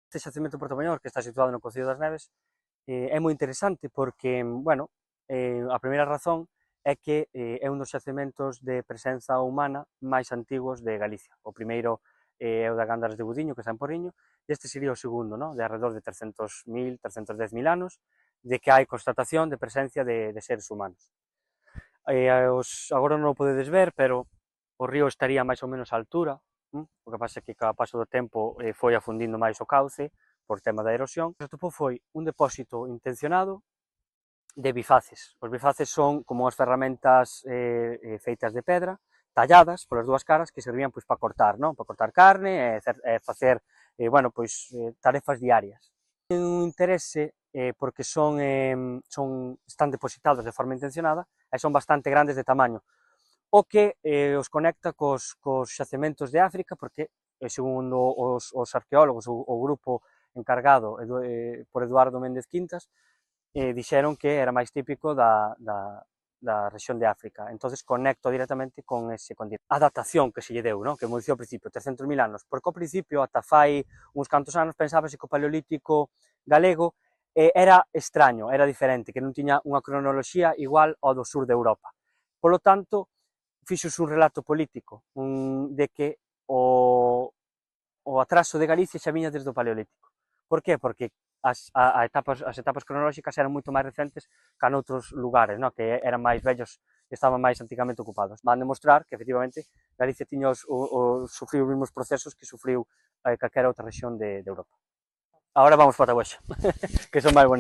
Este xacemento de Portomañor, que está situado no Concello das Neves, é moi interesante porque, bueno, a primeira razón é que é un dos xacementos de presenza humana máis antigos de Galicia. O primeiro é o da Gándaras de Budiño, que está en Porriño, e este sería o segundo, ¿no? De alrededor de 300.000, 310.000 anos, de que hai constatación de presencia de seres humanos. Agora non o podedes ver, pero o río estaría máis ou menos á altura, o que pasa é que cada paso do tempo foi afundindo máis o cauce por tema da erosión. O que se atopou foi un depósito intencionado de bifaces. Os bifaces son como as ferramentas feitas de pedra, talladas polas dúas caras, que servían pois para cortar, non? Para cortar carne e facer bueno, pois, tarefas diarias. Ten un interese porque están depositados de forma intencionada e son bastante grandes de tamaño, o que os conecta cos xacementos de África, porque, segundo os arqueólogos, o grupo encargado por Eduardo Méndez Quintas, dixeron que era máis típico da rexión de África, entonces conecto directamente con ese continente. A datación que se lle deu, non? Que mo dicía ao principio, 300.000 anos, porque ao principio, ata fai uns cantos anos, pensábase que o paleolítico galego era extraño, era diferente, que non tiña unha cronoloxía igual ao do sur de Europa. Polo tanto, fixose un relato político de que o atraso de Galicia xa viña desde o Paleolítico. Por que? Porque as etapas cronolóxicas eran moito máis recentes que noutros lugares, no? Que eran máis vellos e estaban máis antigamente ocupados. Van demostrar que, efectivamente, Galicia tiña sufriu os mesmos procesos que sufriu calquera outra rexión de Europa. Agora vamos para Tabuexa, que son máis bonitos.